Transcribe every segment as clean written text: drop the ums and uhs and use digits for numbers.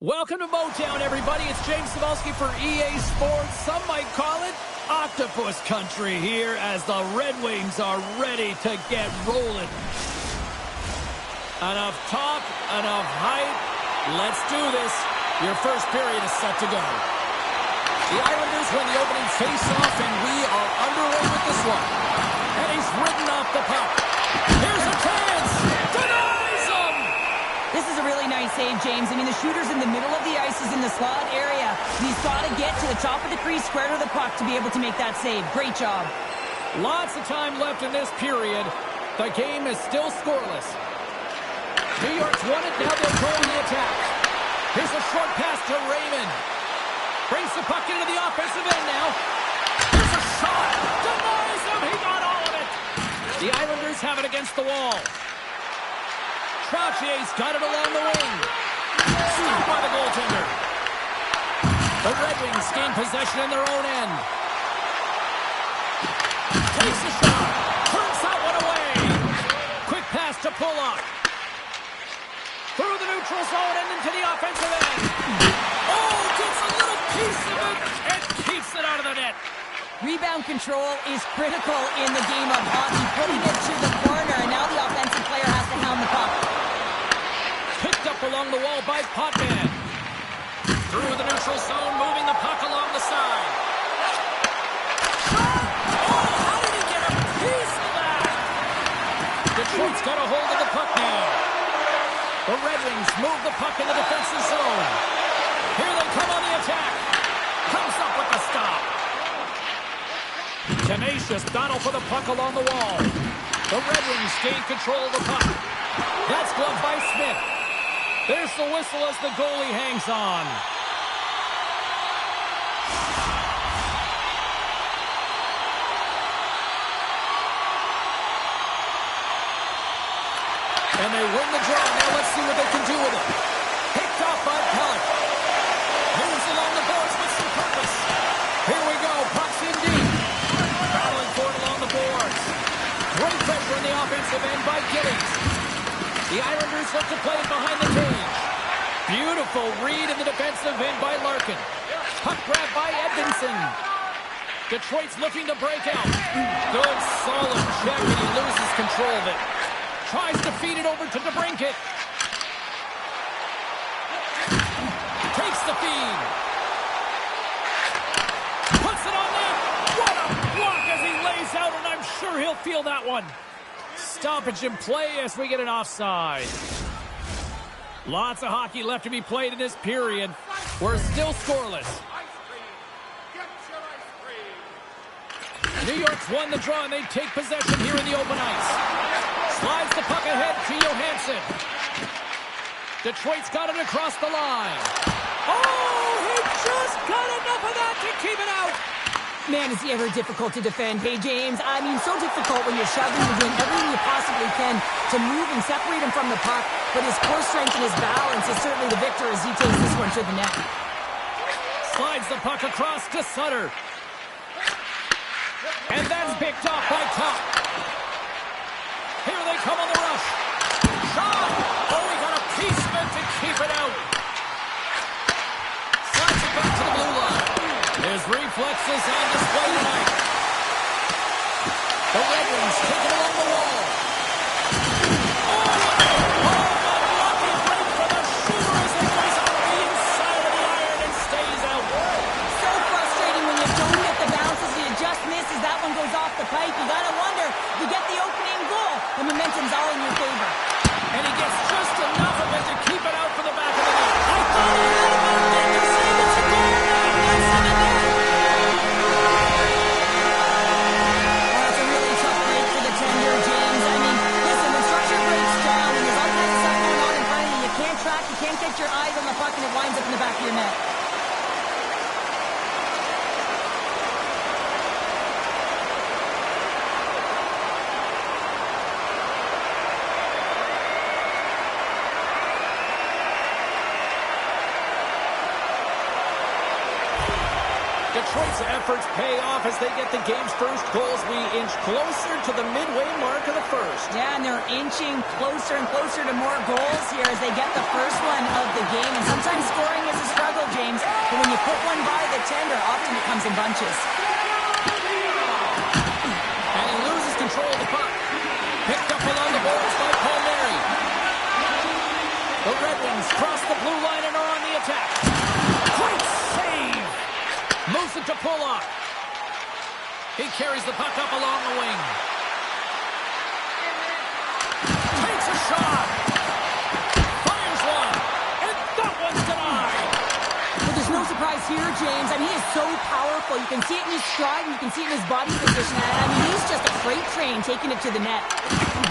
Welcome to Motown, everybody. It's James Cybulski for EA Sports. Some might call it Octopus Country here as the Red Wings are ready to get rolling. Enough talk, enough hype. Let's do this. Your first period is set to go. The Islanders win the opening face-off, and we are underway with this one. And he's ridden off the puck. Here's a chance. Denies him. This is a really nice save, James. I mean, the shooter's in the middle of the ice. He's in the slot area. He's got to get to the top of the crease, square to the puck to be able to make that save. Great job. Lots of time left in this period. The game is still scoreless. New York's won it. Now they'll go on the attack. Here's a short pass to Raymond. Brings the puck into the offensive end now. Here's a shot. Denies him. He got all of it. The Islanders have it against the wall. Troutier's got it along the wing. Stopped by the goaltender. The Red Wings gain possession in their own end. Takes a shot. Turns that one away. Quick pass to Pulock. Through the neutral zone and into the offensive end. Oh, gets a little piece of it and keeps it out of the net. Rebound control is critical in the game of hockey. Putting it to the corner, and now the offensive player has to hound the puck. Picked up along the wall by Potman. Through the neutral zone, moving the puck along the side. Shot! Oh, how did he get a piece of that? Detroit's got a hold of the puck now. The Red Wings move the puck in the defensive zone. Here they come on the attack. Comes up with the stop. Tenacious battle for the puck along the wall. The Red Wings gain control of the puck. That's gloved by Smith. There's the whistle as the goalie hangs on. And they win the draw. Now let's see what they can do with it. Picked off by Pellet. Moves along the boards with some purpose. Here we go. Puck's in deep. Battling for it along the boards. Great pressure in the offensive end by Giddings. The Islanders look to play it behind the cage. Beautiful read in the defensive end by Larkin. Puck grab by Edmondson. Detroit's looking to break out. Good, solid check, and he loses control of it. Tries to feed it over to DeBrincat. Takes the feed. Puts it on net. What a block as he lays out, and I'm sure he'll feel that one. Stoppage in play as we get an offside. Lots of hockey left to be played in this period. We're still scoreless. New York's won the draw, and they take possession here in the open ice. Slides the puck ahead to Johansson. Detroit's got it across the line. Oh, he just got enough of that to keep it out. Man, is he ever difficult to defend. Hey, James, I mean, so difficult when you're shoving, you're doing everything you possibly can to move and separate him from the puck, but his core strength and his balance is certainly the victor as he takes this one to the net. Slides the puck across to Sutter. And that's picked off by Kopp. Here they come on the rush. Shot! Oh, he got a piece of it to keep it out. Slides it back to the blue line. His reflexes on display tonight. The Red Wings take it along the wall. Oh, unlucky break for the shooter as it goes on the inside of the iron and stays out. So frustrating when you don't get the bounces, you just misses. That one goes off the pipe. You gotta wonder, you get the opening goal, the momentum's all in your favor. And he gets just enough of it to keep it out for the back of the net. I thought he had a good thing to say. It's a goal. It's in the net. That's a really tough break for the tender, James. I mean, listen, when structure breaks down and there's all kinds of stuff going on in front of you, you can't track, you can't get your eyes on the puck, and it winds up in the back of your net. Detroit's efforts pay off as they get the game's first goals. We inch closer to the midway mark of the first. Yeah, and they're inching closer and closer to more goals here as they get the first one of the game. And sometimes scoring is a struggle, James. But when you put one by the tender, often it comes in bunches. And he loses control of the puck. Picked up along the boards by Palmieri. The Red Wings cross the blue line and are on the attack. Great save! Moves it to Pulock. He carries the puck up along the wing. Takes a shot. Fires one. And that one's denied. But there's no surprise here, James. I mean, he is so powerful. You can see it in his stride and you can see it in his body position. I mean, he's just a freight train taking it to the net.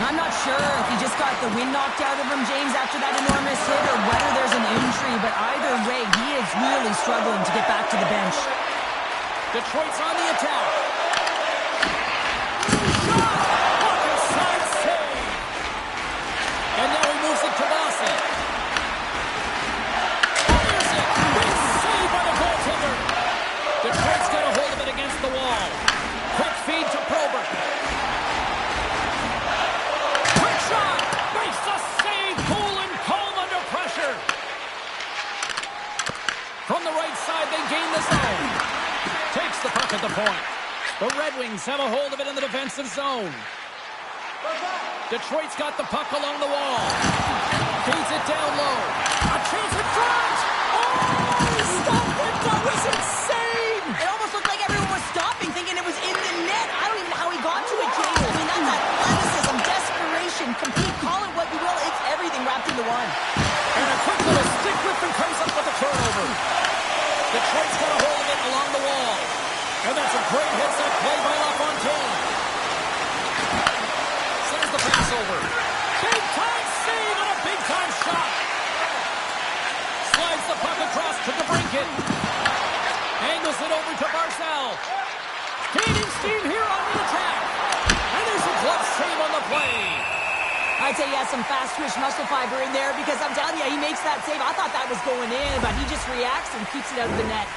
I'm not sure if he just got the wind knocked out of him, James, after that enormous hit or whether there's an injury. But either way, he is really struggling to get back to the bench. Detroit's on the attack. Shot! Walker side save! And now he moves it to Rossi. Fires it! Big save by the goaltender! Detroit's got a hold of it against the wall. Quick feed to Probert. Quick shot! Makes the save! Cool and calm under pressure. From the right side, they gain the zone. Takes the puck at the point. The Red Wings have a hold of it in the defensive zone. Detroit's got the puck along the wall. Feeds it down low. A chance in front! Oh, he stopped it! That was insane! It almost looked like everyone was stopping, thinking it was in the net. I don't even know how he got to it, James. I mean, that's athleticism, desperation, compete, call it what you will. It's everything wrapped into one. And a quick little stick whip and comes up with a turnover. Detroit's got a hold of it along the wall. And that's a great hits-up play by LaFontaine. Sends the pass over. Big-time save and a big-time shot. Slides the puck across to DeBrincat. Angles it over to Barzal. Gaining steam here on the attack. And there's a glove save on the play. I'd say he has some fast-twitch muscle fiber in there because I'm telling you, he makes that save. I thought that was going in, but he just reacts and keeps it out of the net.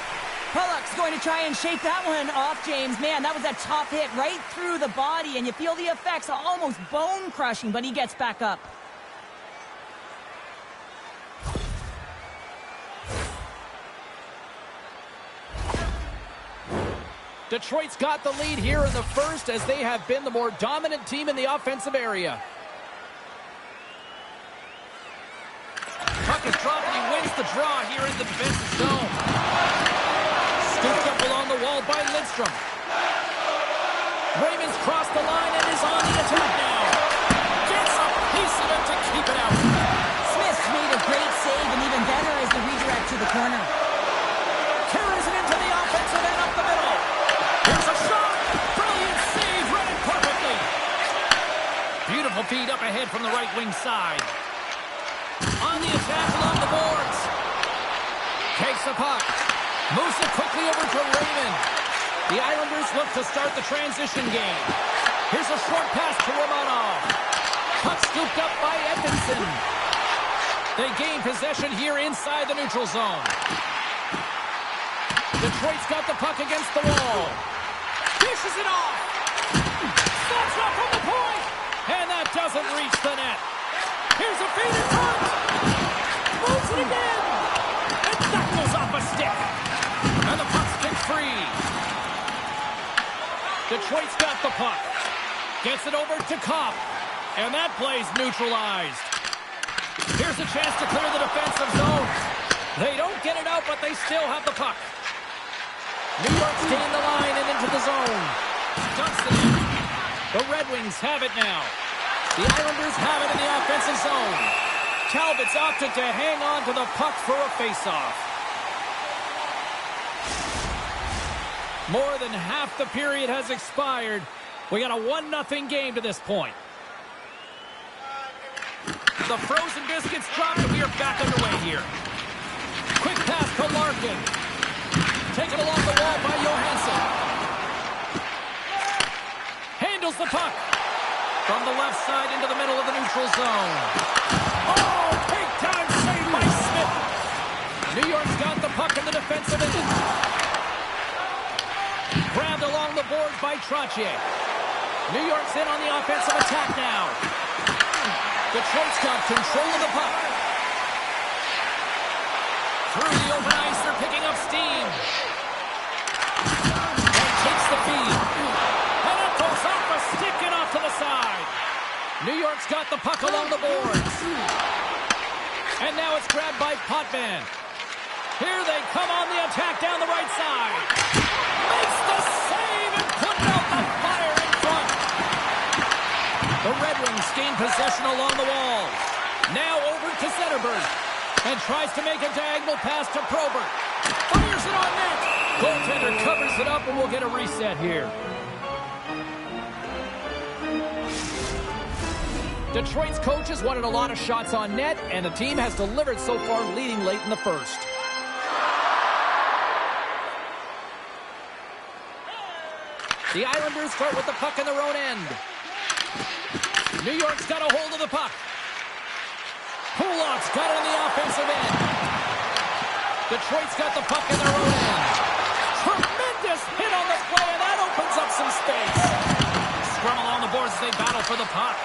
Pulock's going to try and shake that one off, James. Man, that was a top hit right through the body, and you feel the effects, almost bone-crushing, but he gets back up. Detroit's got the lead here in the first as they have been the more dominant team in the offensive area. Puck is dropped and he wins the draw here in the defensive zone. Scooped up along the wall by Lidstrom. Raymond's crossed the line and is on the attack now. Gets a piece of it to keep it out. Smith's made a great save, and even better is the redirect to the corner. Carries it into the offensive end up the middle. Here's a shot. Brilliant save. Read it perfectly. Beautiful feed up ahead from the right wing side. On the attack along the boards. Takes the puck. Moves it quickly over to Raymond. The Islanders look to start the transition game. Here's a short pass to Romanov. Puck scooped up by Edmondson. They gain possession here inside the neutral zone. Detroit's got the puck against the wall. Dishes it off. Stops up from the point. And that doesn't reach the net. Here's a feed in front. Moves it again. And that goes off a stick. And the puck's kicked free. Detroit's got the puck. Gets it over to Kopp. And that play's neutralized. Here's a chance to clear the defensive zone. They don't get it out, but they still have the puck. New York's gained the line and into the zone. Dunston in. The Red Wings have it now. The Islanders have it in the offensive zone. Talbot's opted to hang on to the puck for a faceoff. More than half the period has expired. We got a 1-0 game to this point. The frozen biscuits dropped and we are back underway here. Quick pass to Larkin. Taken along the wall by Johansson. Handles the puck. From the left side into the middle of the neutral zone. Oh, big time save by Smith. New York's got the puck in the defensive end. boards by Trottier. New York's in on the offensive attack now. Detroit's got control of the puck. Through the open ice, they're picking up steam. And takes the feed. And it goes off a stick and off to the side. New York's got the puck along the boards. And now it's grabbed by Potvin. Here they come on the attack down the right side. Makes the save and putting out the fire in front. The Red Wings gain possession along the walls. Now over to Zetterberg. And tries to make a diagonal pass to Probert. Fires it on net. Goaltender covers it up and we'll get a reset here. Detroit's coaches wanted a lot of shots on net, and the team has delivered so far, leading late in the first. The Islanders start with the puck in their own end. New York's got a hold of the puck. Kulak's got it on the offensive end. Detroit's got the puck in their own end. Tremendous hit on the play, and that opens up some space. Scrum along the boards as they battle for the puck.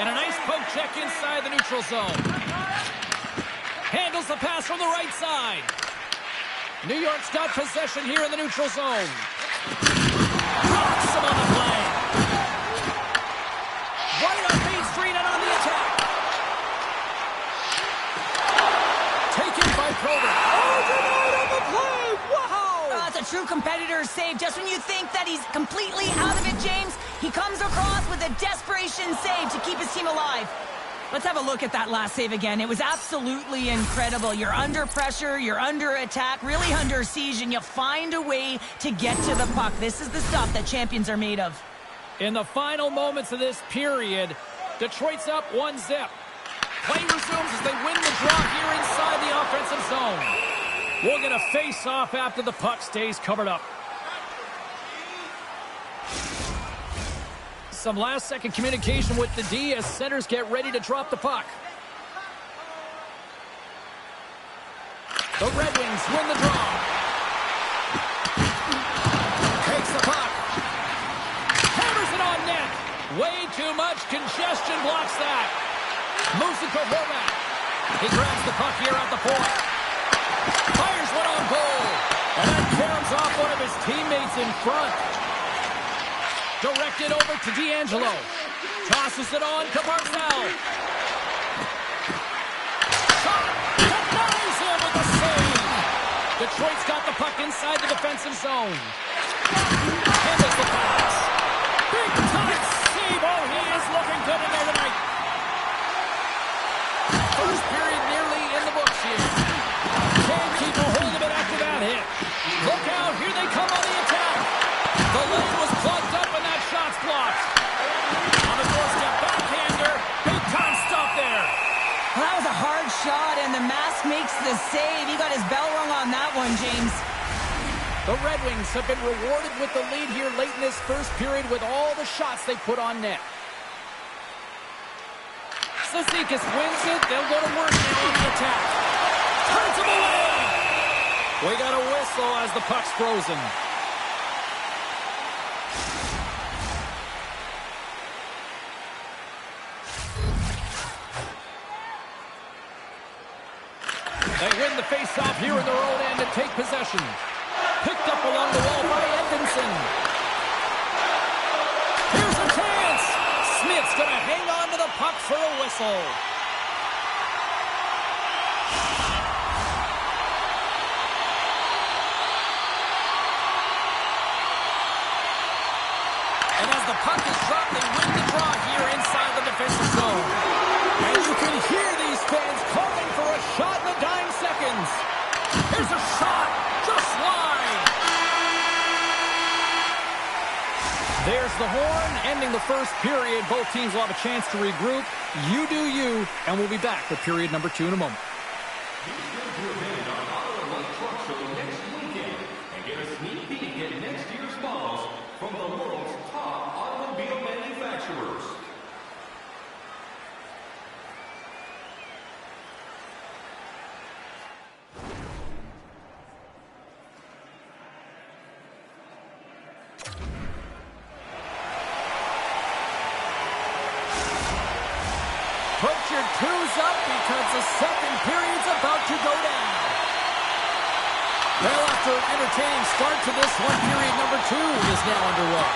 And a nice poke check inside the neutral zone. Handles the pass from the right side. New York's got possession here in the neutral zone. Rocks him on the play. Running on Main Street and on the attack. Taken by Probert. Oh, denied on the play. Wow. That's a true competitor's save. Just when you think that he's completely out of it, James, he comes across with a desperation save to keep his team alive. Let's have a look at that last save again. It was absolutely incredible. You're under pressure, you're under attack, really under siege, and you find a way to get to the puck. This is the stuff that champions are made of. In the final moments of this period, Detroit's up 1-0. Play resumes as they win the draw here inside the offensive zone. We'll get a face-off after the puck stays covered up. Some last-second communication with the D as centers get ready to drop the puck. The Red Wings win the draw. Takes the puck. Hammers it on net. Way too much congestion blocks that. Moves it to Horvath. He grabs the puck here at the point. Fires one on goal. And that caroms off one of his teammates in front. Directed over to D'Angelo. Tosses it on to Barzal. Shot. Denies him with a save. Detroit's got the puck inside the defensive zone. Handles the pass. Big time save. Oh, he is looking good in there tonight. First period nearly in the books here. Can't keep a hold of it after that hit. Look out. Here they come on the attack. The lane was plugged up and that shot's blocked. On the doorstep, backhander. Big time stop there. Well, that was a hard shot, and the mask makes the save. He got his bell rung on that one, James. The Red Wings have been rewarded with the lead here late in this first period with all the shots they put on net. Cizikas wins it. They'll go to work now on the attack. Turns him away. We got a whistle as the puck's frozen. They win the face-off here in their own end and take possession. Picked up along the wall by Edmondson. Here's a chance. Smith's going to hang on to the puck for a whistle. And as the puck is dropped, they win the draw here inside the defensive zone. And you can hear these fans calling for a shot in the dying seconds. Here's a shot, just wide. There's the horn, ending the first period. Both teams will have a chance to regroup. You do you, and we'll be back for period number 2 in a moment. From the world's top automobile manufacturers. the second period's about to go down. Well, after an entertaining start to this one, period number 2 is now underway.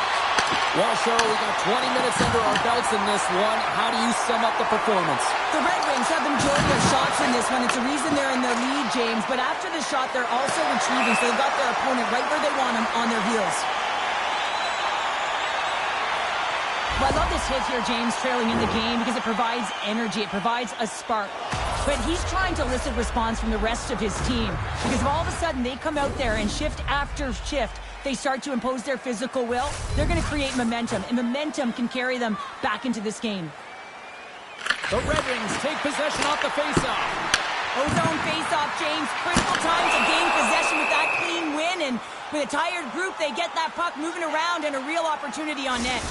Well, Cheryl, we got 20 minutes under our belts in this one. How do you sum up the performance? The Red Wings have enjoyed their shots in this one. It's a reason they're in the lead, James. But after the shot, they're also retrieving, so they've got their opponent right where they want them, on their heels. Well, I love this hit here, James, trailing in the game, because it provides energy. It provides a spark. But he's trying to elicit response from the rest of his team, because if all of a sudden they come out there and shift after shift, they start to impose their physical will, they're going to create momentum, and momentum can carry them back into this game. The Red Wings take possession off the faceoff. Ozone faceoff, James. Critical time to gain possession with that clean win, and with a tired group, they get that puck moving around and a real opportunity on net.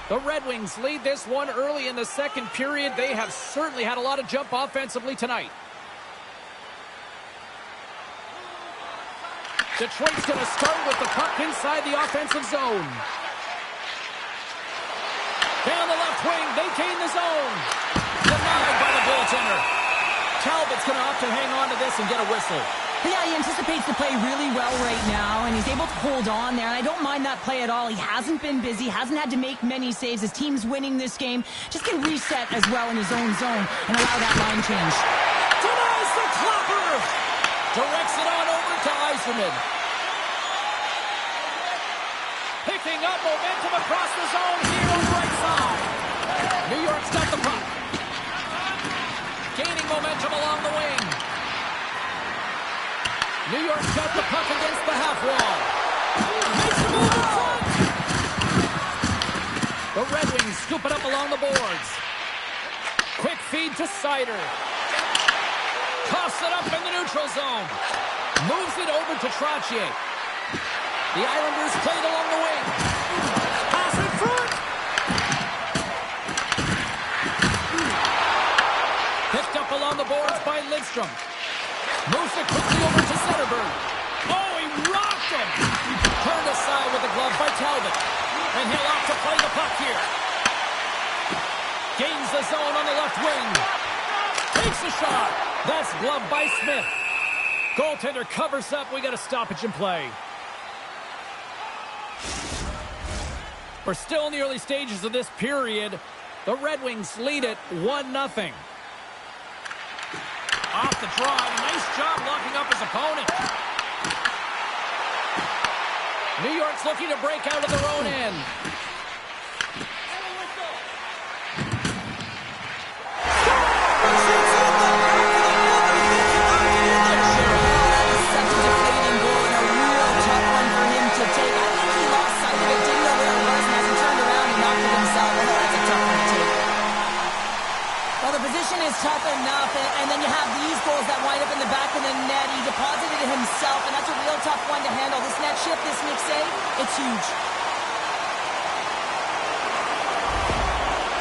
The Red Wings lead this one early in the second period. They have certainly had a lot of jump offensively tonight. Detroit's going to start with the puck inside the offensive zone. Down the left wing, they gain the zone. Denied by the goaltender. Talbot's going to have to hang on to this and get a whistle. Yeah, he anticipates the play really well right now, and he's able to hold on there, and I don't mind that play at all. He hasn't been busy, hasn't had to make many saves. His team's winning this game. Just can reset as well in his own zone and allow that line change. Denies the clapper! Directs it on over to Yzerman. Picking up momentum across the zone here on the right side. New York's got the puck. Gaining momentum along the wing. New York's got the puck against the half wall. Makes a move in front. The Red Wings scoop it up along the boards. Quick feed to Seider. Toss it up in the neutral zone. Moves it over to Trottier. The Islanders played along the wing. Pass in front. Picked up along the boards by Lidstrom. Moves it quickly over to Zetterberg. Oh, he rocked him. Turned aside with the glove by Talbot. And he'll opt to play the puck here. Gains the zone on the left wing. Takes a shot. That's gloved by Smith. Goaltender covers up. We got a stoppage in play. We're still in the early stages of this period. The Red Wings lead it 1-0. Off the draw. Nice job locking up his opponent. New York's looking to break out of their own end. Tough enough, and then you have these goals that wind up in the back of the net. He deposited it himself, and that's a real tough one to handle. This net shift, this mix save, it's huge.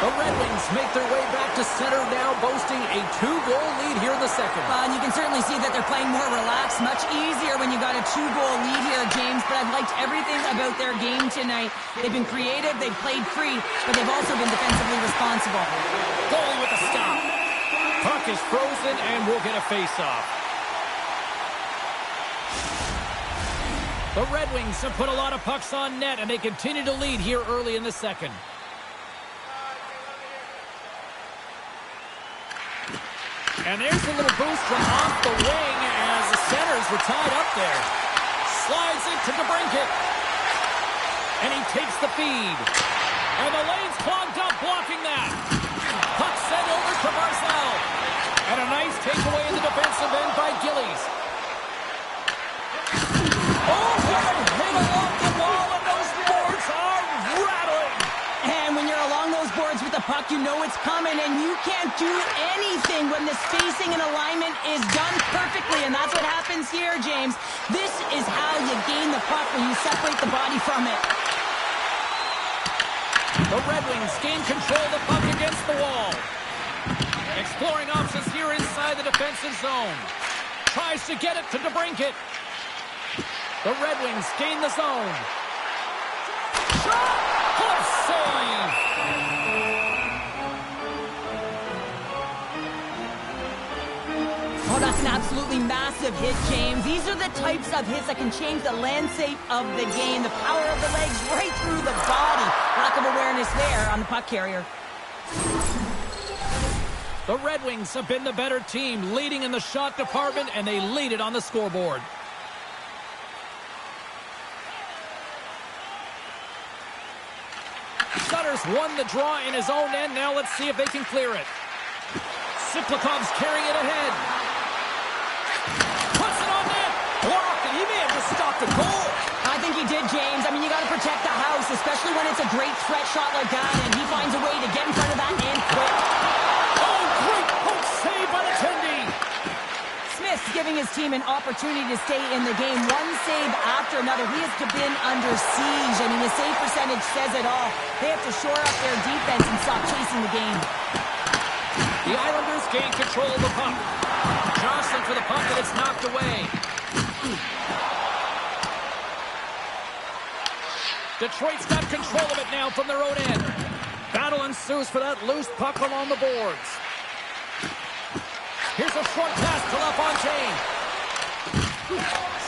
The Red Wings make their way back to center now, boasting a 2-goal lead here in the second. And you can certainly see that they're playing more relaxed, much easier when you got a 2-goal lead here, James, but I've liked everything about their game tonight. They've been creative, they've played free, but they've also been defensively responsible. Goalie with a stop. Puck is frozen, and we'll get a face-off. The Red Wings have put a lot of pucks on net, and they continue to lead here early in the second. And there's a little boost from off the wing as the centers were tied up there. Slides it to DeBrincat. And he takes the feed. And the lane's clogged up, blocking that. Puck sent over to Barzal. And a nice takeaway in the defensive end by Gillies. Oh, what a hit along the wall, and those boards are rattling. And when you're along those boards with the puck, you know it's coming, and you can't do anything when the spacing and alignment is done perfectly, and that's what happens here, James. This is how you gain the puck, when you separate the body from it. The Red Wings gain control of the puck against the wall. Exploring options here inside the defensive zone. Tries to get it to DeBrincat. The Red Wings gain the zone. Shot! Glove save! That's an absolutely massive hit, James. These are the types of hits that can change the landscape of the game. The power of the legs right through the body. Lack of awareness there on the puck carrier. The Red Wings have been the better team, leading in the shot department, and they lead it on the scoreboard. Sutter's won the draw in his own end. Now let's see if they can clear it. Siplikov's carrying it ahead. Puts it on net. Blocked, and he may have just stopped a goal. I think he did, James. I mean, you got to protect the house, especially when it's a great threat shot like that, and he finds a way to get in front of that and quick. Oh, great poke save by the Tendy. Smith's giving his team an opportunity to stay in the game. One save after another. He has been under siege. I mean, the save percentage says it all. They have to shore up their defense and stop chasing the game. The Islanders gain control of the puck. Johnson for the puck, and it's knocked away. Detroit's got control of it now from their own end. Battle ensues for that loose puck along the boards. Here's a short pass to LaFontaine.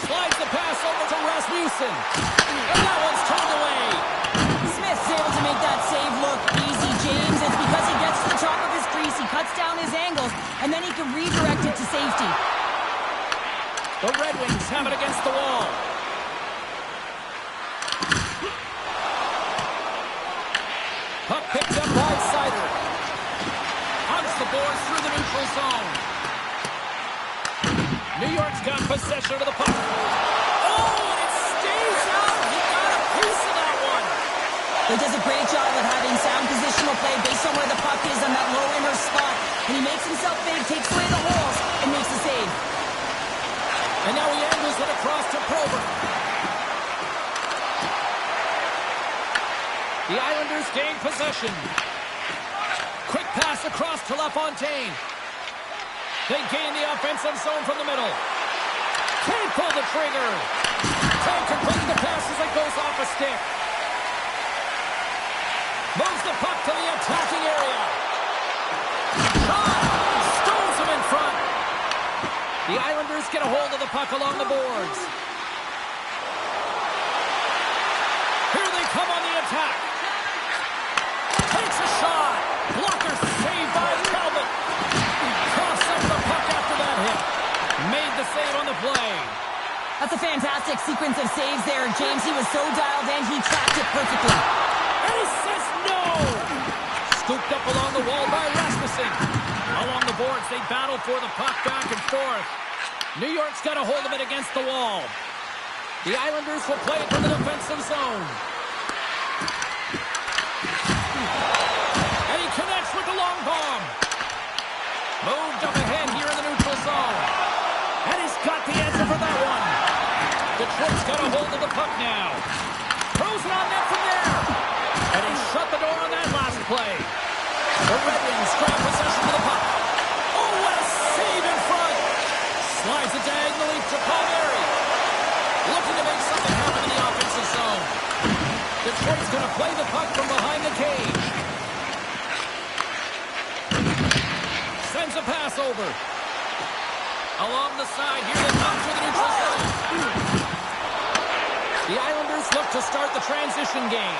Slides the pass over to Rasmussen. And that one's turned away. Smith's able to make that save look easy, James. It's because he gets to the top of his crease, he cuts down his angles, and then he can redirect it to safety. The Red Wings have it against the wall. Puck picked up by Sider. Hunts the boards through the neutral zone. New York's got possession of the puck. Oh, and it stays out. He got a piece of that one. He does a great job of having sound positional play based on where the puck is on that low inner spot. And he makes himself big, takes away the holes, and makes the save. And now he angles it across to Prober. The Islanders gain possession. Quick pass across to LaFontaine. They gain the offensive zone from the middle. Can't pull the trigger. Can't complete the pass as it goes off a stick. Moves the puck to the attacking area. Shot! Stones him in front. The Islanders get a hold of the puck along the boards. Here they come on the attack. Takes a shot. Blocker saved by Talbot. Crossed up the puck after that hit. Made the save on the play. That's a fantastic sequence of saves there, James. He was so dialed in, he tracked it perfectly. And he says no! Scooped up along the wall by Rasmussen. Along the boards, they battle for the puck back and forth. New York's got a hold of it against the wall. The Islanders will play it from the defensive zone. And he connects with the long bomb. Moved up ahead here in the neutral zone. And he's got the answer for that one. Detroit's got a hold of the puck now. Throws it on net from there. And he shut the door on that last play. The Red Wings grab possession of the puck. Oh, what a save in front. Slides it diagonally to Palmieri. Looking to make something happen in the offensive zone. Detroit's going to play the puck from behind the cage. Sends a pass over. Along the side, here they come to the neutral zone. The Islanders look to start the transition game.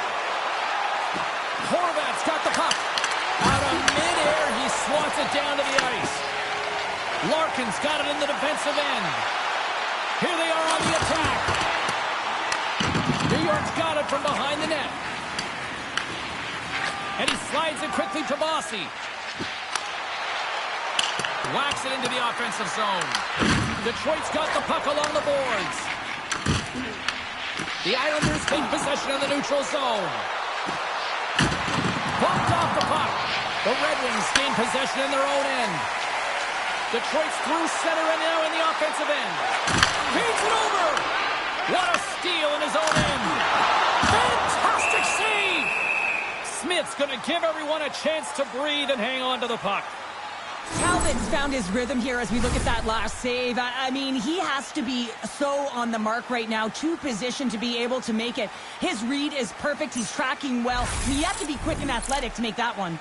Horvat's got the puck. Out of midair, he swats it down to the ice. Larkin's got it in the defensive end. Here they are on the attack. New York's got it from behind the net. And he slides it quickly to Bossy. Whacks it into the offensive zone. Detroit's got the puck along the boards. The Islanders take possession of the neutral zone. Bumped off the puck. The Red Wings gain possession in their own end. Detroit's through center and now in the offensive end. Feeds it over. What a steal in his own end. Fantastic save. Smith's going to give everyone a chance to breathe and hang on to the puck. Talbot's found his rhythm here as we look at that last save. I mean, he has to be so on the mark right now, to position to be able to make it. His read is perfect. He's tracking well. I mean, you have to be quick and athletic to make that one.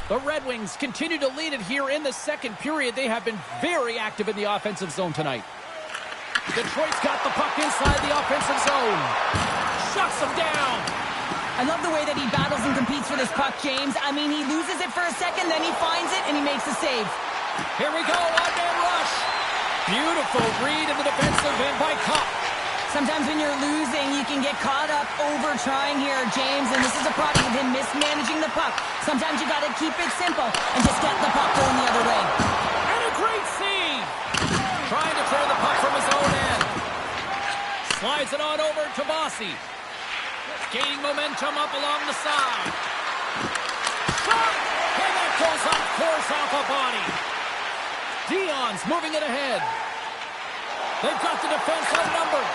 The Red Wings continue to lead it here in the second period. They have been very active in the offensive zone tonight. Detroit's got the puck inside the offensive zone. Shuts him down. I love the way that he battles and competes for this puck, James. I mean, he loses it for a second, then he finds it, and he makes the save. Here we go, one-man rush. Beautiful read in the defensive end by Kopp. Sometimes when you're losing, you can get caught up over trying here, James, and this is a product of him mismanaging the puck. Sometimes you got to keep it simple and just get the puck going the other way. And a great save. Trying to clear the puck from his own end. Slides it on over to Bossy. Gaining momentum up along the side. Shot! And that goes on course off a body. Dion's moving it ahead. They've got the defense outnumbered.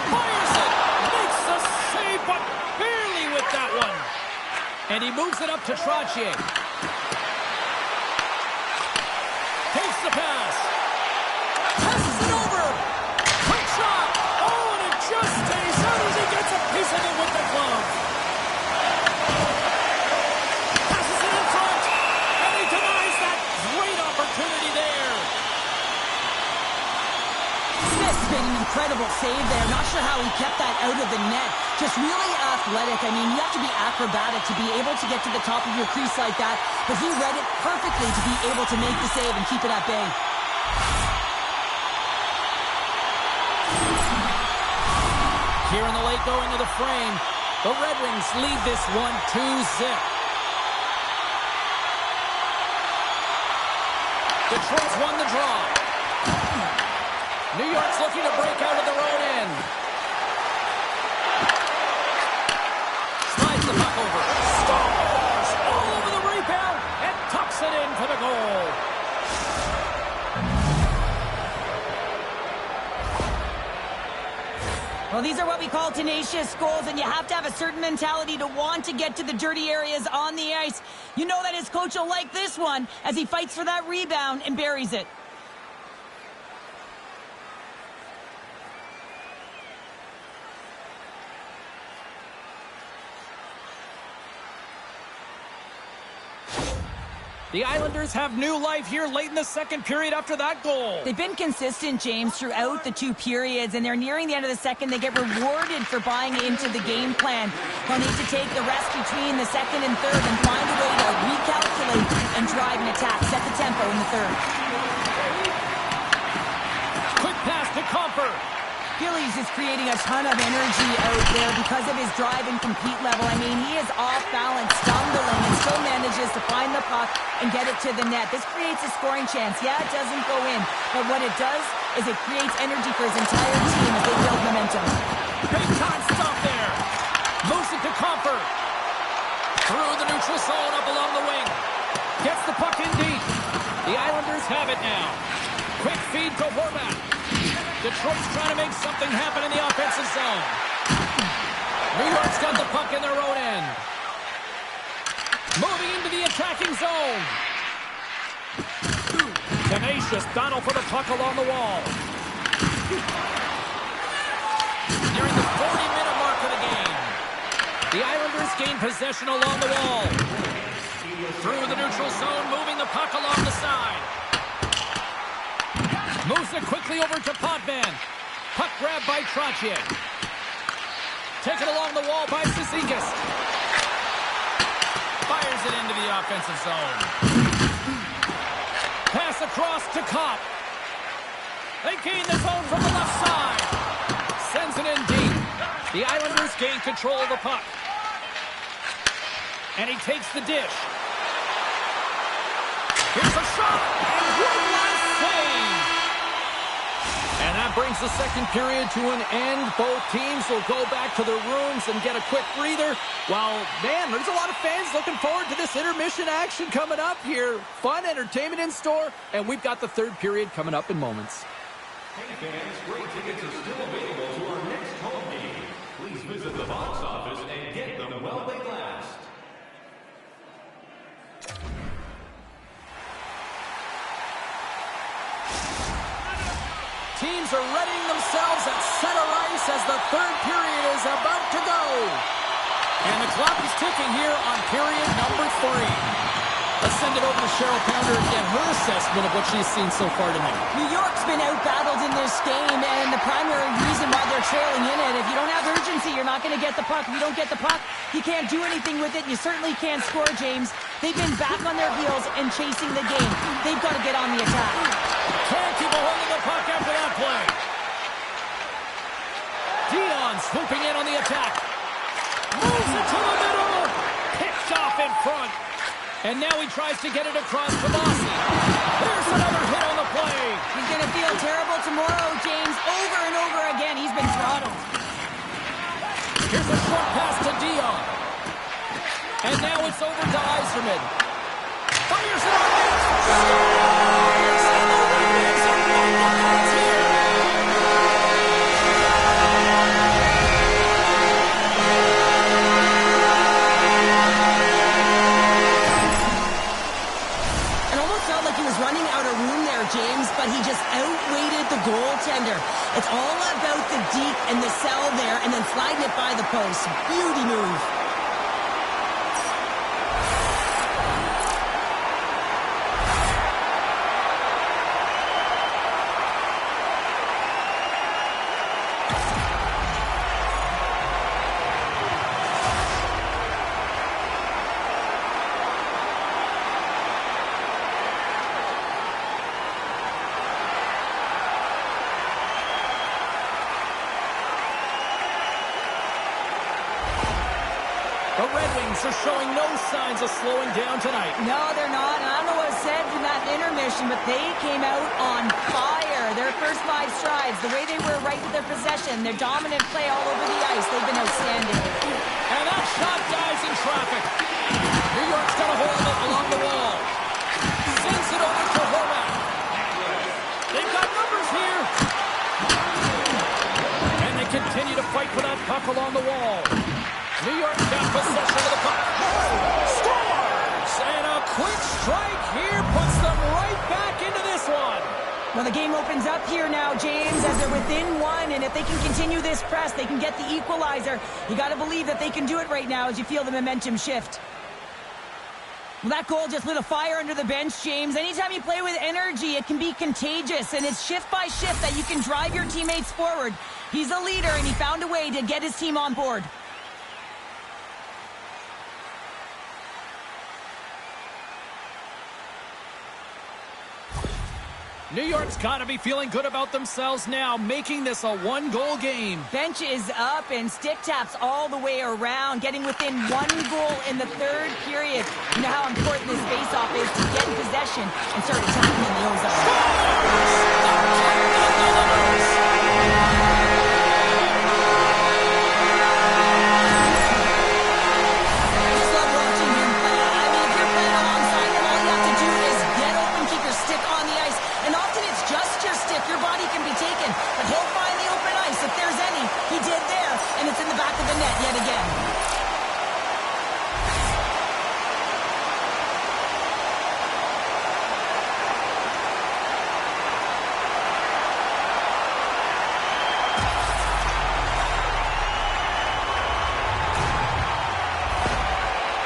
Fires it! Makes the save, but barely with that one. And he moves it up to Trottier. Takes the pass. Passes it over. Quick shot. Oh, and it just stays out as he gets a piece of it with the glove. Passes it in front. And he denies that great opportunity there. Smith's made an incredible save there. Not sure how he kept that out of the net. Just really athletic. I mean, you have to be acrobatic to be able to get to the top of your crease like that. But he read it perfectly to be able to make the save and keep it at bay. Here in the late going of the frame, the Red Wings lead this one 2-0. Detroit's won the draw. New York's looking to break out of their own end. Slides the puck over. Scores! All over the rebound and tucks it in for the goal. Well, these are what we call tenacious goals, and you have to have a certain mentality to want to get to the dirty areas on the ice. You know that his coach will like this one as he fights for that rebound and buries it. The Islanders have new life here late in the second period after that goal. They've been consistent, James, throughout the two periods, and they're nearing the end of the second. They get rewarded for buying into the game plan. They'll need to take the rest between the second and third and find a way to recalculate and drive an attack. Set the tempo in the third. Quick pass to Comfort. Gillies is creating a ton of energy out there because of his drive and compete level. I mean, he is off balance, stumbling, and still manages to find the puck and get it to the net. This creates a scoring chance. Yeah, it doesn't go in, but what it does is it creates energy for his entire team as they build momentum. Big time stop there. Moves it to Comfort. Through the neutral zone up along the wing. Gets the puck in deep. The Islanders have it now. Quick feed to Horvat. Detroit's trying to make something happen in the offensive zone. New York's got the puck in their own end. Moving into the attacking zone. Tenacious battle for the puck along the wall. Nearing the 40-minute mark of the game. The Islanders gain possession along the wall. Through the neutral zone, moving the puck along the side. Moves it quickly over to Potvin. Puck grab by Trottier. Taken along the wall by Cizikas. Fires it into the offensive zone. Pass across to Kopp. They gain the zone from the left side. Sends it in deep. The Islanders gain control of the puck. And he takes the dish. Here's a shot. And one last save. And that brings the second period to an end. Both teams will go back to their rooms and get a quick breather. Well, man, there's a lot of fans looking forward to this intermission action coming up here. Fun entertainment in store, and we've got the third period coming up in moments. Hey fans, great tickets are still available to our next home game. Please visit the box office and get them while they last. Teams are readying themselves at center ice as the third period is about to go. And the clock is ticking here on period number 3. Let's send it over to Cheryl Pounder and get her assessment of what she's seen so far tonight. New York's been out-battled in this game, and the primary reason why they're trailing in it, if you don't have urgency, you're not going to get the puck. If you don't get the puck, you can't do anything with it. You certainly can't score, James. They've been back on their heels and chasing the game. They've got to get on the attack. Can't keep a hold of the puck after that play. Dion swooping in on the attack. Moves it to the middle. Picked off in front. And now he tries to get it across to Bossy. There's another hit on the play. He's going to feel terrible tomorrow, James. Over and over again, he's been throttled. Here's a short pass to Dion. And now it's over to Yzerman. Fires it on net. Scores! And the Red Wings are back on the ice here. Running out of room there, James, but he just outweighted the goaltender. It's all about the deep and the cell there and then sliding it by the post. Beauty move. The Red Wings are showing no signs of slowing down tonight. No, they're not. And I don't know what was said in that intermission, but they came out on fire. Their first 5 strides, the way they were right with their possession, their dominant play all over the ice, they've been outstanding. And that shot dies in traffic. New York's got a hold of it along the wall. Sends it over to Horvath. They've got numbers here. And they continue to fight for that puck along the wall. New York's got possession of the puck. Scores! And a quick strike here puts them right back into this one. Well, the game opens up here now, James, as they're within 1, and if they can continue this press, they can get the equalizer. You got to believe that they can do it right now as you feel the momentum shift. Well, that goal just lit a fire under the bench, James. Anytime you play with energy, it can be contagious, and it's shift by shift that you can drive your teammates forward. He's a leader, and he found a way to get his team on board. New York's got to be feeling good about themselves now, making this a 1-goal game. Bench is up and stick taps all the way around, getting within 1 goal in the 3rd period. You know how important this faceoff is to get in possession and start attacking in the ozone. Your body can be taken, but he'll find the open ice if there's any. He did there, and it's in the back of the net yet again.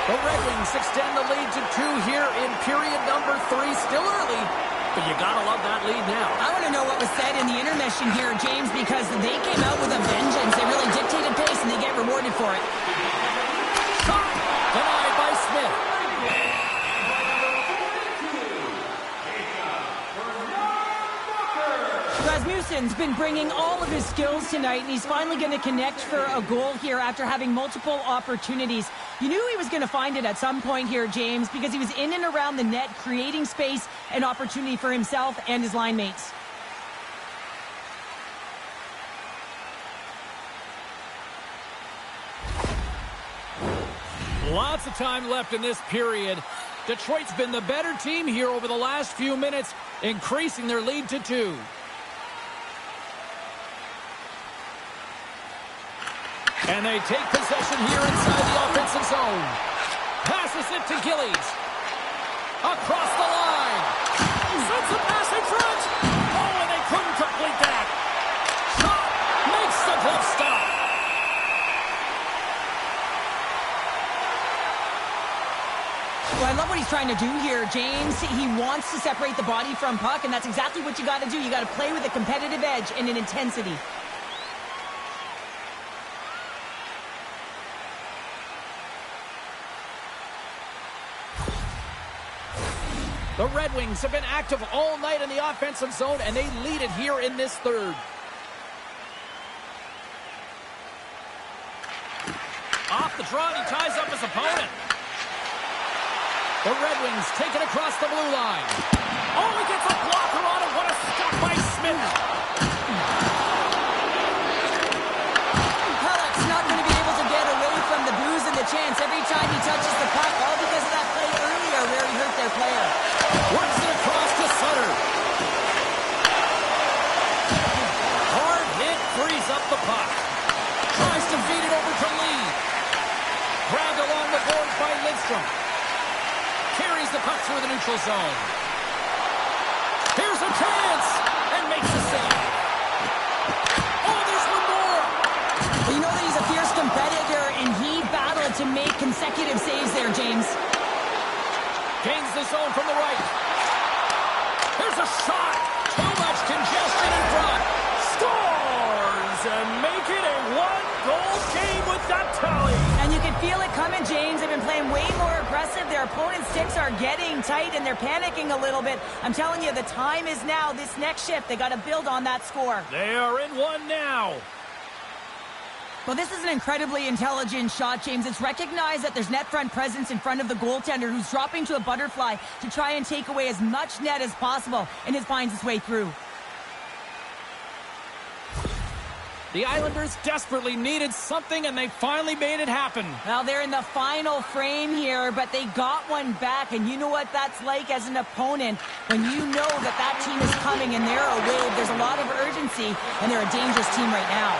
The Red Wings extend the lead to 2 here in period number 3. Still early, but you gotta love that lead now. I want to know what was said in the intermission here, James, because they came out with a vengeance. They really dictated pace, and they get rewarded for it. Shot denied by Smith. Rasmussen's been bringing all of his skills tonight, and he's finally going to connect for a goal here after having multiple opportunities. You knew he was going to find it at some point here, James, because he was in and around the net, creating space and opportunity for himself and his line mates. Lots of time left in this period. Detroit's been the better team here over the last few minutes, increasing their lead to 2. And they take possession here inside the offensive zone. Passes it to Gillies. Across the line. Sends a pass in front. Oh, and they couldn't complete that. Shot makes the glove stop. Well, I love what he's trying trying to do here, James. He wants to separate the body from puck, and that's exactly what you got to do. You got to play with a competitive edge and an intensity. The Red Wings have been active all night in the offensive zone, and they lead it here in this third. Off the draw, and he ties up his opponent. The Red Wings take it across the blue line. Oh, he gets a blocker on it. What a stop by Smith. Halleck's not going to be able to get away from the booze and the chance every time he touches the puck, all because of that play earlier where he hurt their player. Works it across to Sutter. Hard hit frees up the puck. Tries to feed it over to Lee. Grabbed along the boards by Lidstrom. Carries the puck through the neutral zone. Here's a chance! And makes the save. Oh, there's one more! Well, you know that he's a fierce competitor, and he battled to make consecutive saves there, James. Gains the zone from the right. Here's a shot! Too much congestion in front. Scores! And make it a one-goal game with that tally. And you can feel it coming, James. They've been playing way more aggressive. Their opponent's sticks are getting tight, and they're panicking a little bit. I'm telling you, the time is now. This next shift, they got to build on that score. They are in one now. Well, this is an incredibly intelligent shot, James. It's recognized that there's net front presence in front of the goaltender, who's dropping to a butterfly to try and take away as much net as possible, and it finds its way through. The Islanders desperately needed something, and they finally made it happen. Well, they're in the final frame here, but they got one back, and you know what that's like as an opponent. When you know that that team is coming and they're a wave, there's a lot of urgency, and they're a dangerous team right now.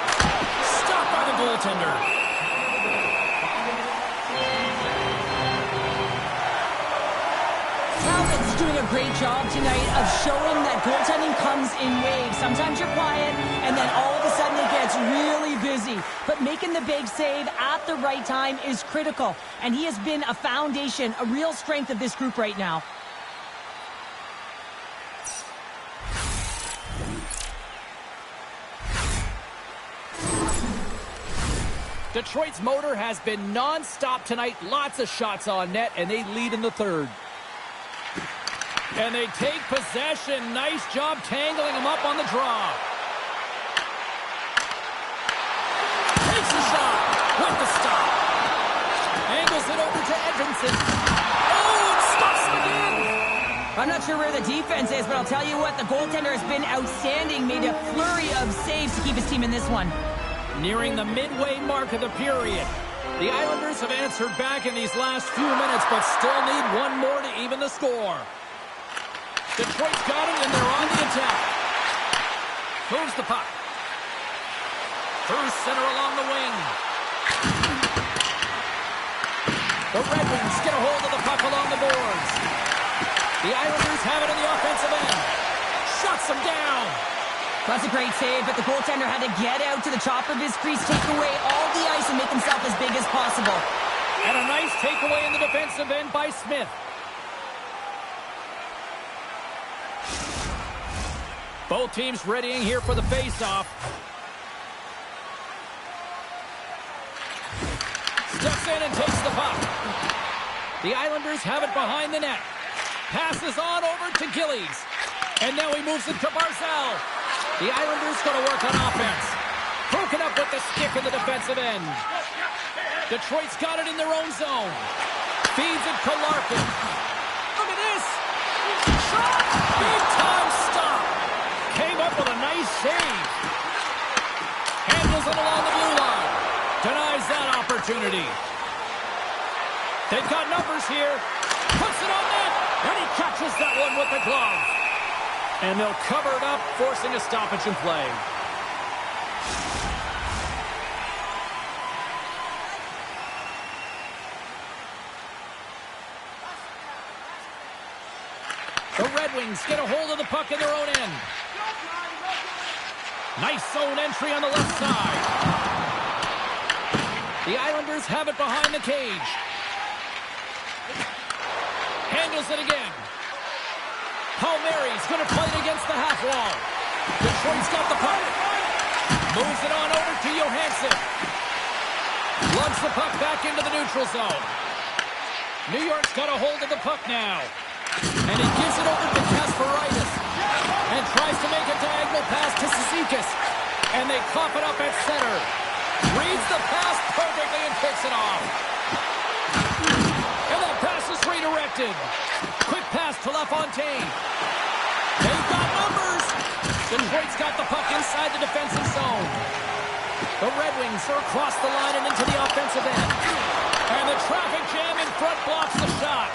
Stopped by the goaltender. Talbot's doing a great job tonight of showing that goaltending comes in waves. Sometimes you're quiet, and then all of a sudden it gets really busy. But making the big save at the right time is critical, and he has been a foundation, a real strength of this group right now. Detroit's motor has been non-stop tonight. Lots of shots on net, and they lead in the third. And they take possession. Nice job tangling him up on the draw. Takes the shot with the stop. Angles it over to Edmondson. Oh, it stops him again. I'm not sure where the defense is, but I'll tell you what, the goaltender has been outstanding. Made a flurry of saves to keep his team in this one. Nearing the midway mark of the period. The Islanders have answered back in these last few minutes, but still need one more to even the score. Detroit's got it, and they're on the attack. Moves the puck. Through center along the wing. The Red Wings get a hold of the puck along the boards. The Islanders have it in the offensive end. Shuts them down. That's a great save, but the goaltender had to get out to the top of his crease, take away all the ice, and make himself as big as possible. And a nice takeaway in the defensive end by Smith. Both teams readying here for the face-off. Steps in and takes the puck. The Islanders have it behind the net. Passes on over to Gillies. And now he moves it to Barzal. The Islanders going to work on offense. Broken up with the stick in the defensive end. Detroit's got it in their own zone. Feeds it to Larkin. Look at this. Shot. Big time stop. Came up with a nice save. Handles it along the blue line. Denies that opportunity. They've got numbers here. Puts it on net. And he catches that one with the glove. And they'll cover it up, forcing a stoppage in play. The Red Wings get a hold of the puck in their own end. Nice zone entry on the left side. The Islanders have it behind the cage. Handles it again. Palmieri's going to play it against the half wall. Detroit's got the puck. Moves it on over to Johansson. Lugs the puck back into the neutral zone. New York's got a hold of the puck now. And he gives it over to Kasparaitis. And tries to make a diagonal pass to Cizikas. And they cough it up at center. Reads the pass perfectly and picks it off. And that pass is redirected. Quick pass to LaFontaine. They've got numbers. Detroit's got the puck inside the defensive zone. The Red Wings are across the line and into the offensive end. And the traffic jam in front blocks the shot.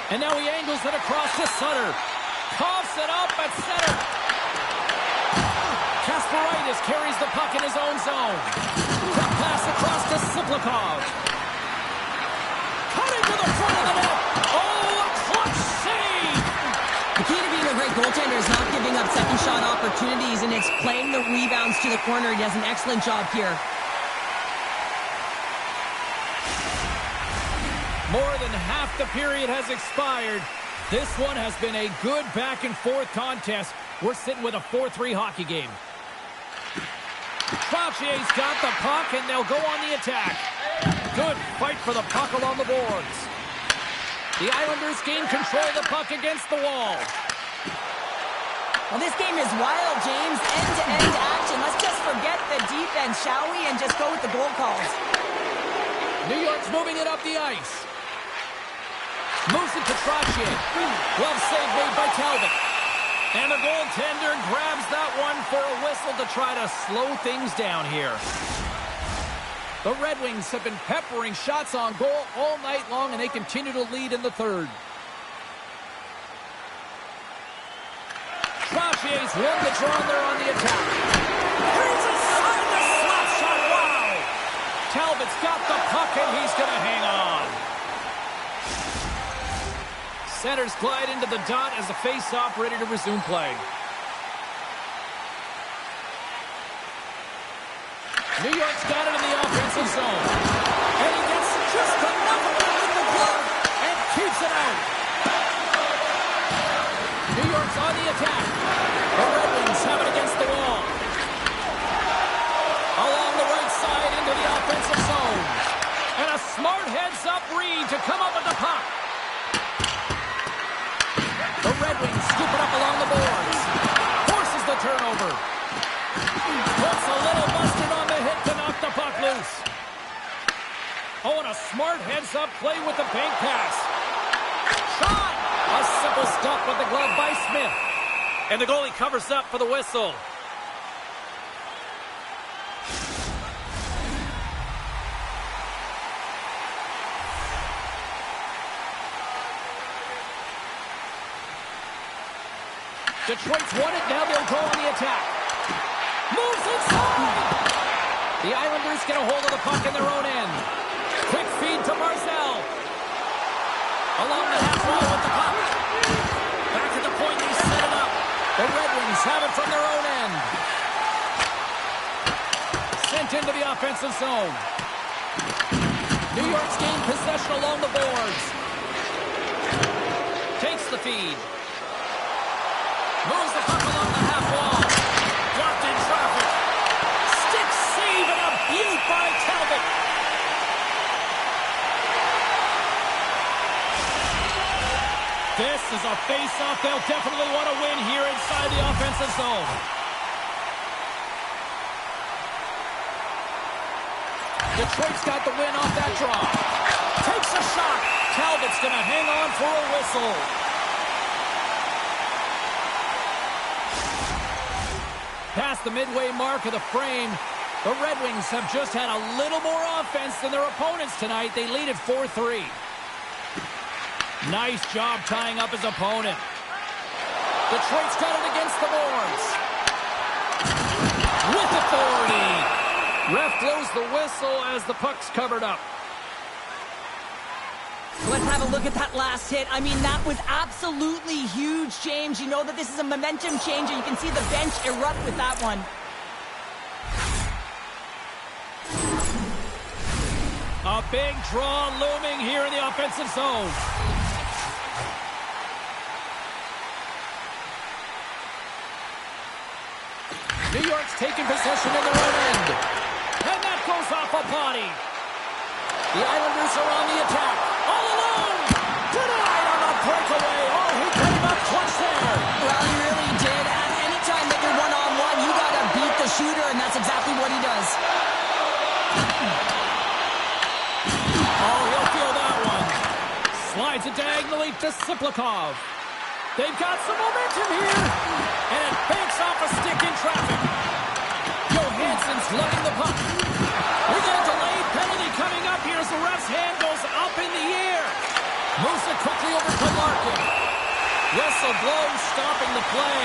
And now he angles it across to Sutter. Coughs it up at center. Kasparaitis carries the puck in his own zone. Quick pass across to Siplikov. Cutting to the front of the net. Oh, a clutch save! The key to being a great goaltender is not giving up second shot opportunities, and it's playing the rebounds to the corner. He does an excellent job here. More than half the period has expired. This one has been a good back-and-forth contest. We're sitting with a 4-3 hockey game. Troutier's got the puck, and they'll go on the attack. Good fight for the puck along the boards. The Islanders gain control of the puck against the wall. Well, this game is wild, James. End-to-end action. Let's just forget the defense, shall we, and just go with the goal calls. New York's moving it up the ice. Moves it to Troutier. Glove save made by Talbot. And the goaltender grabs that one for a whistle to try to slow things down here. The Red Wings have been peppering shots on goal all night long, and they continue to lead in the third. Troutier's won the draw, and they're on the attack. Here's inside the slap shot. Wow! Talbot's got the puck, and he's going to hang on. Centers glide into the dot as the face-off ready to resume play. New York's got it in the offensive zone. And he gets just enough of it with the glove and keeps it out. New York's on the attack. The Red Wings have it against the wall. Along the right side into the offensive zone. And a smart heads-up read to come up with the puck. The Red Wings scoop it up along the boards. Forces the turnover. Puts a little mustard on the hit to knock the puck loose. Oh, and a smart heads-up play with the bank pass. Shot! A simple stop with the glove by Smith. And the goalie covers up for the whistle. Detroit's won it, now they'll go on the attack. Moves inside! The Islanders get a hold of the puck in their own end. Quick feed to Barzal. Along the half wall with the puck. Back at the point, they set it up. The Red Wings have it from their own end. Sent into the offensive zone. New York's gained possession along the boards. Takes the feed. Moves the puck along the half wall. Blocked in traffic. Stick save and a beaut by Talbot. This is a face-off they'll definitely want to win here inside the offensive zone. Detroit's got the win off that draw. Takes a shot. Talbot's going to hang on for a whistle. Past the midway mark of the frame, the Red Wings have just had a little more offense than their opponents tonight. They lead at 4-3. Nice job tying up his opponent. Detroit's got it against the boards. With authority. Ref blows the whistle as the puck's covered up. Let's have a look at that last hit. I mean, that was absolutely huge, James. You know that this is a momentum changer. You can see the bench erupt with that one. A big draw looming here in the offensive zone. New York's taking possession in their own end. And that goes off a body. The Islanders are on the attack. All alone. Denied on the breakaway. Oh, he came up clutch there. Well, he really did. Anytime that you're one-on-one, you got to beat the shooter, and that's exactly what he does. Oh, he'll feel that one. Slides it diagonally to Siplikov. They've got some momentum here. And it banks off a stick in traffic. Johansson's lugging the puck. We got a delayed penalty coming up here as the ref's hand goes up in the air. Moves it quickly over to Larkin. Whistle blows, stopping the play.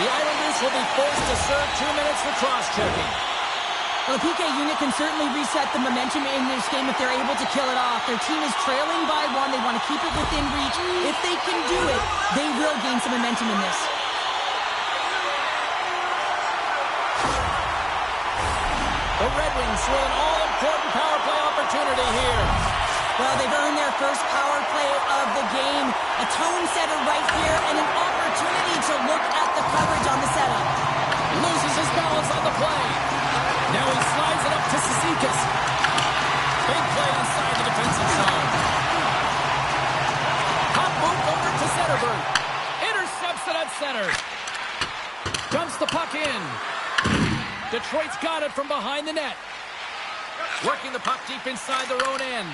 The Islanders will be forced to serve 2 minutes for cross-checking. Well, the PK unit can certainly reset the momentum in this game if they're able to kill it off. Their team is trailing by 1. They want to keep it within reach. If they can do it, they will gain some momentum in this. The Red Wings with an all-important power play opportunity here. Well, they've earned their first power play of the game. A tone setter right here and an opportunity to look at the coverage on the setup. Loses his balance on the play. Now he slides it up to Cizikas. Big play inside the defensive zone. Pop move over to Zetterberg. Intercepts it at center. Dumps the puck in. Detroit's got it from behind the net. Working the puck deep inside their own end.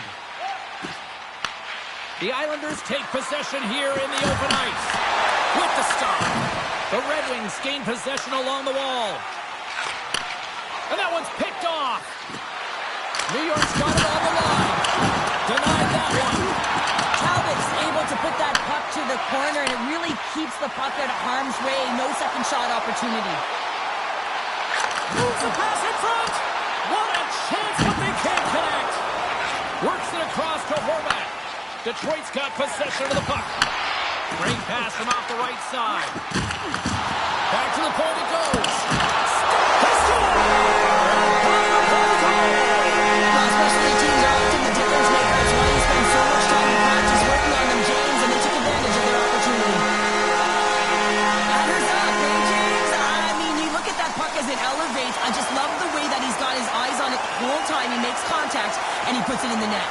The Islanders take possession here in the open ice. With the stop. The Red Wings gain possession along the wall. And that one's picked off. New York's got it on the line. Denied that one. Talbot's able to put that puck to the corner, and it really keeps the puck out of harm's way. No second shot opportunity. Moves the pass in front. What a chance, but they can't connect. Works it across to Horvat. Detroit's got possession of the puck. Great pass from off the right side. Back to the point it goes. Well, especially teams are often the difference maker. That's why you spend so much time in practice working on them, James, and they took advantage of their opportunity. Batters up, hey, James. I mean, you look at that puck as it elevates. I just love the way that he's got his eyes on it the whole time. He makes contact, and he puts it in the net.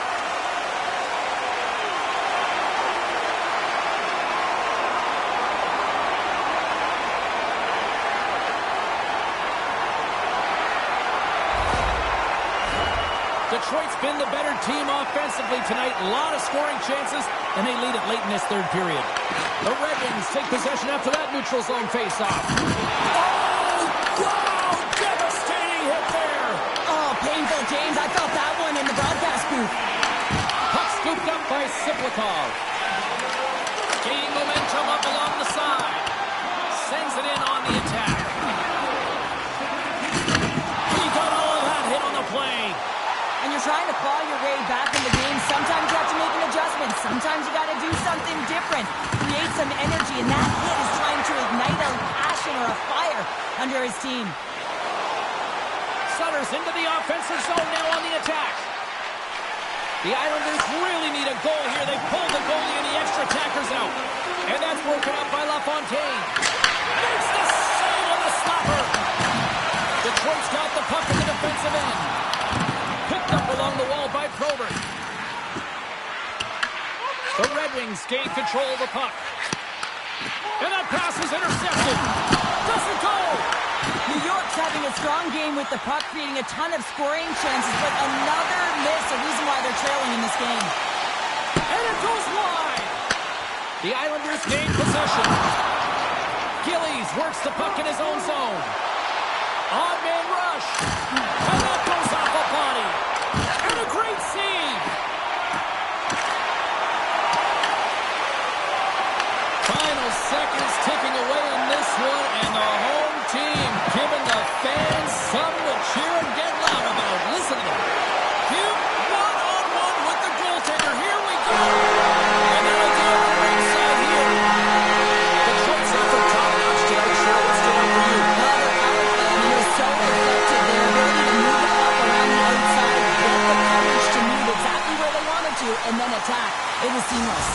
Detroit's been the better team offensively tonight. A lot of scoring chances, and they lead it late in this third period. The Red Wings take possession after that neutral zone faceoff. Oh, wow! Devastating hit there! Oh, painful, James. I felt that one in the broadcast booth. Puck scooped up by Siplikov. Gaining momentum up along the side. Sends it in on the attack. He got all of that hit on the play. And you're trying to claw your way back in the game. Sometimes you have to make an adjustment. Sometimes you got to do something different. Create some energy, and that hit is trying to ignite a passion or a fire under his team. Sutter's into the offensive zone now on the attack. The Islanders really need a goal here. They pulled the goalie and the extra attackers out. And that's broken up by LaFontaine. Makes the save on the stopper. Detroit's got the puck in the defensive end. Picked up along the wall by Probert. The Red Wings gain control of the puck. And that pass is intercepted. Doesn't go. New York's having a strong game with the puck, creating a ton of scoring chances, but another miss, a reason why they're trailing in this game. And it goes wide. The Islanders gain possession. Gillies works the puck in his own zone. Odd man rush. And that goes off a body. And a great save. Final seconds ticking away in this one, and the home team giving the fans something to cheer and get loud about. Listen to them. Hugh, one-on-one with the goaltender. Here we go. And now it's on the right side here. Detroit's up from top notch tonight. Cheryl, what's going on for you? So effective, their ability to move the puck around the outside, get the coverage to move exactly where they wanted to, and then attack. It was seamless.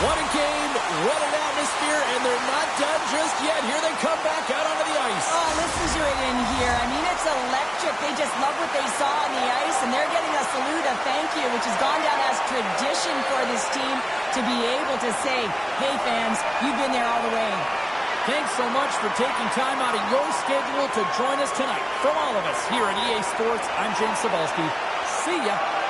What a game, what an atmosphere, and they're not done just yet. Here they come back out onto the ice. Oh, listen, it in here. I mean, it's electric. They just love what they saw on the ice, and they're getting a salute, a thank you, which has gone down as tradition for this team to be able to say, hey, fans, you've been there all the way. Thanks so much for taking time out of your schedule to join us tonight. From all of us here at EA Sports, I'm James Cebulski. See ya.